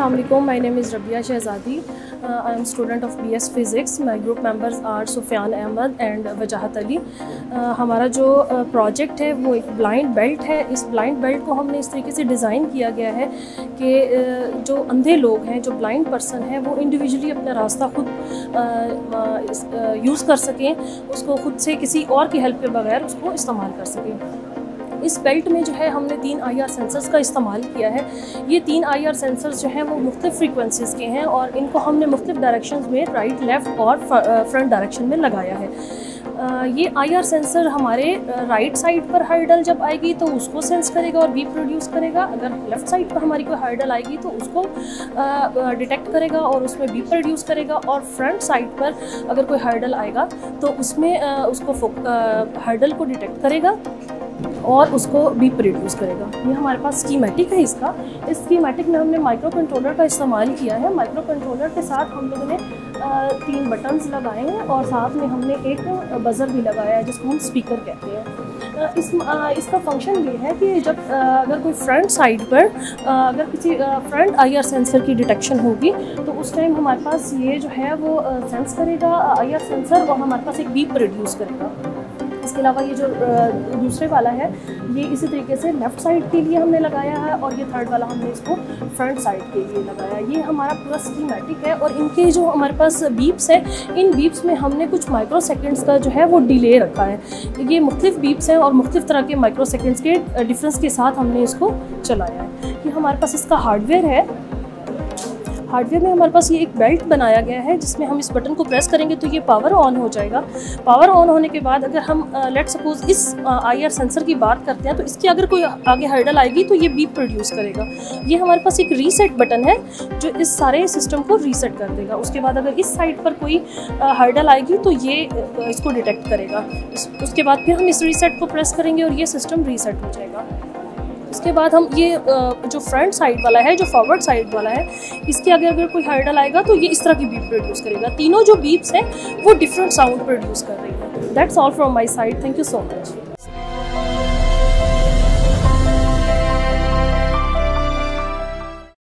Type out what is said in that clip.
Assalamu alaikum. My name is Rabia Shehzadi. I am student of BS Physics. My group members are Sufyan Ahmed and Wajahat Ali. हमारा जो project है वो एक blind belt है। इस blind belt को हमने इस तरीके से डिज़ाइन किया गया है कि जो अंधे लोग हैं, जो ब्लाइंड पर्सन हैं, वो इंडिविजुअली अपना रास्ता खुद यूज़ कर सकें, उसको खुद से किसी और की हेल्प के बगैर उसको इस्तेमाल कर सकें। इस बेल्ट में जो है हमने 3 IR सेंसर्स का इस्तेमाल किया है। ये 3 IR सेंसर्स जो हैं वो मुख्तलिफ फ्रीक्वेंसीज़ के हैं और इनको हमने मुख्तलिफ डायरेक्शंस में राइट, लेफ़्ट और फ्रंट डायरेक्शन में लगाया है। ये IR सेंसर हमारे राइट साइड पर हर्डल जब आएगी तो उसको सेंस करेगा और बीप प्रोड्यूस करेगा। अगर लेफ़्ट साइड पर हमारी कोई हर्डल आएगी तो उसको डिटेक्ट करेगा और उसमें बीप प्रोड्यूस करेगा। और फ्रंट साइड पर अगर कोई हर्डल आएगा तो उसमें उसको हर्डल को डिटेक्ट करेगा और उसको भी प्रोड्यूस करेगा। ये हमारे पास स्कीमेटिक है इसका। इस स्कीमेटिक में हमने माइक्रो कंट्रोलर का इस्तेमाल किया है। माइक्रो कंट्रोलर के साथ हम लोगों ने 3 बटन्स लगाए हैं और साथ में हमने एक बज़र भी लगाया है जिसको हम स्पीकर कहते हैं। इसका फंक्शन ये है कि जब अगर कोई फ्रंट साइड पर अगर किसी फ्रंट IR सेंसर की डिटेक्शन होगी तो उस टाइम हमारे पास ये जो है वो सेंस करेगा IR सेंसर और हमारे पास एक बीप प्रोड्यूस करेगा। इसके अलावा ये जो दूसरे वाला है ये इसी तरीके से लेफ़्ट साइड के लिए हमने लगाया है और ये थर्ड वाला हमने इसको फ्रंट साइड के लिए लगाया है। ये हमारा पूरा स्कीमेटिक है और इनके जो हमारे पास बीप्स है, इन बीप्स में हमने कुछ माइक्रो सेकेंड्स का जो है वो डिले रखा है। ये मुख्तलिफ बीप्स हैं और मुख्तलिफ तरह के माइक्रो सेकेंड्स के डिफरेंस के साथ हमने इसको चलाया है। ये हमारे पास इसका हार्डवेयर है। हार्डवेयर में हमारे पास ये एक बेल्ट बनाया गया है जिसमें हम इस बटन को प्रेस करेंगे तो ये पावर ऑन हो जाएगा। पावर ऑन होने के बाद अगर हम लेट सपोज इस IR सेंसर की बात करते हैं तो इसकी अगर कोई आगे हर्डल आएगी तो ये बीप प्रोड्यूस करेगा। ये हमारे पास एक रीसेट बटन है जो इस सारे सिस्टम को रीसेट कर देगा। उसके बाद अगर इस साइड पर कोई हर्डल आएगी तो ये इसको डिटेक्ट करेगा। उसके बाद फिर हम इस रीसेट को प्रेस करेंगे और ये सिस्टम रीसेट हो जाएगा। इसके बाद हम ये जो फ्रंट साइड वाला है, जो फॉरवर्ड साइड वाला है, इसके आगे अगर कोई हर्डल आएगा तो ये इस तरह की बीप प्रोड्यूस करेगा। तीनों जो बीप्स हैं वो डिफरेंट साउंड प्रोड्यूस कर रही है। That's all from my side. Thank you so much.